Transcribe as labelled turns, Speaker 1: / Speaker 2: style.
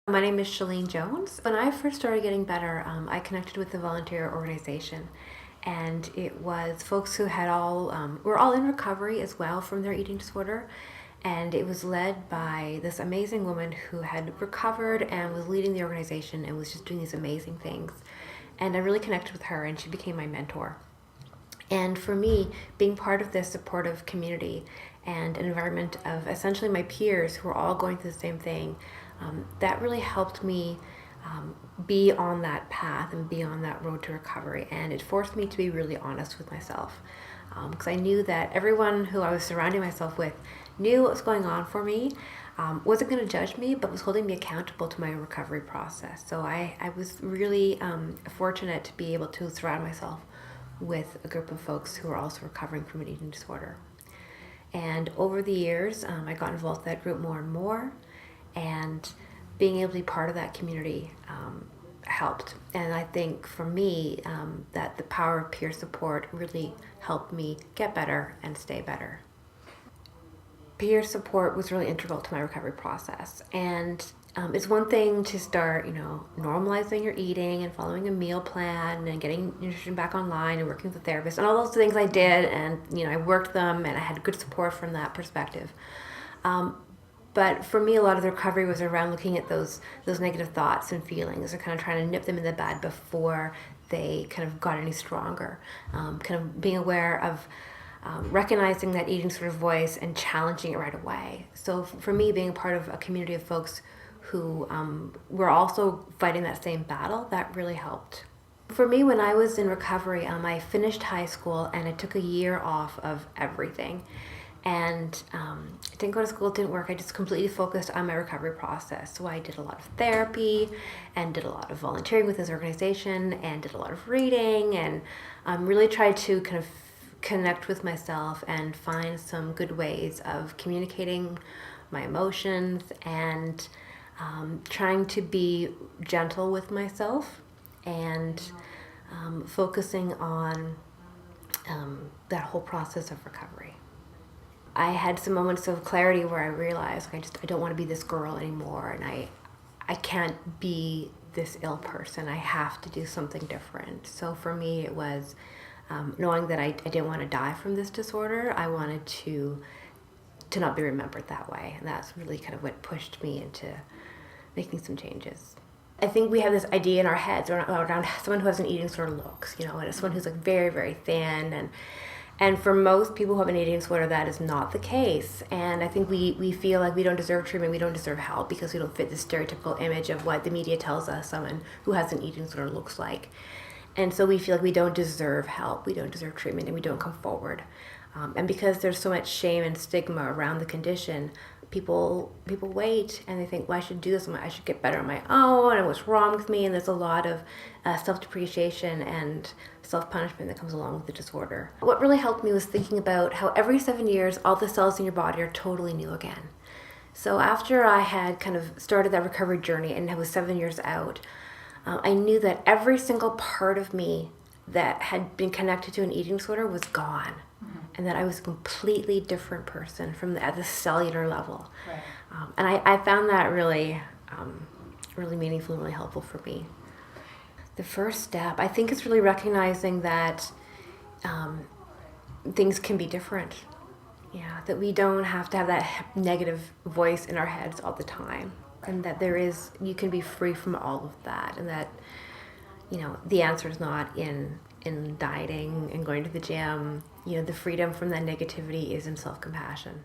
Speaker 1: My name is Shaleen Jones. When I first started getting better, I connected with a volunteer organization, and it was folks who had were all in recovery as well from their eating disorder, and it was led by this amazing woman who had recovered and was leading the organization and was just doing these amazing things. And I really connected with her, and she became my mentor. And for me, being part of this supportive community and an environment of essentially my peers who were all going through the same thing, that really helped me be on that path and be on that road to recovery. And it forced me to be really honest with myself, because I knew that everyone who I was surrounding myself with knew what was going on for me, wasn't going to judge me, but was holding me accountable to my recovery process. So I was really fortunate to be able to surround myself with a group of folks who are also recovering from an eating disorder. And over the years, I got involved with that group more and more, and being able to be part of that community helped. And I think for me, that the power of peer support really helped me get better and stay better. Peer support was really integral to my recovery process. And it's one thing to start, normalizing your eating and following a meal plan and getting nutrition back online and working with a therapist and all those things I did. And, I worked them and I had good support from that perspective. But for me, a lot of the recovery was around looking at those negative thoughts and feelings and kind of trying to nip them in the bud before they kind of got any stronger. Kind of being aware of recognizing that eating sort of voice and challenging it right away. So for me, being a part of a community of folks who were also fighting that same battle, that really helped. For me, when I was in recovery, I finished high school and I took a year off of everything. And I didn't go to school, it didn't work. I just completely focused on my recovery process. So I did a lot of therapy and did a lot of volunteering with this organization and did a lot of reading and really tried to kind of connect with myself and find some good ways of communicating my emotions and trying to be gentle with myself and focusing on that whole process of recovery. I had some moments of clarity where I realized I don't want to be this girl anymore, and I can't be this ill person. I have to do something different. So for me, it was knowing that I didn't want to die from this disorder. I wanted to not be remembered that way, and that's really kind of what pushed me into making some changes. I think we have this idea in our heads around someone who has an eating disorder looks, and it's someone who's like very, very thin and for most people who have an eating disorder, that is not the case. And I think we feel like we don't deserve treatment, we don't deserve help because we don't fit the stereotypical image of what the media tells us someone who has an eating disorder looks like. And so we feel like we don't deserve help, we don't deserve treatment, and we don't come forward. And because there's so much shame and stigma around the condition, people wait and they think, well, I should do this, I should get better on my own, and what's wrong with me? And there's a lot of self-depreciation and self-punishment that comes along with the disorder. What really helped me was thinking about how every 7 years, all the cells in your body are totally new again. So after I had kind of started that recovery journey and I was 7 years out, I knew that every single part of me that had been connected to an eating disorder was gone. Mm-hmm. And that I was a completely different person at the cellular level. Right. And I found that really meaningful and really helpful for me. The first step, I think, is really recognizing that things can be different. Yeah, that we don't have to have that negative voice in our heads all the time. And that you can be free from all of that. And that, the answer is not in dieting and going to the gym. The freedom from that negativity is in self-compassion.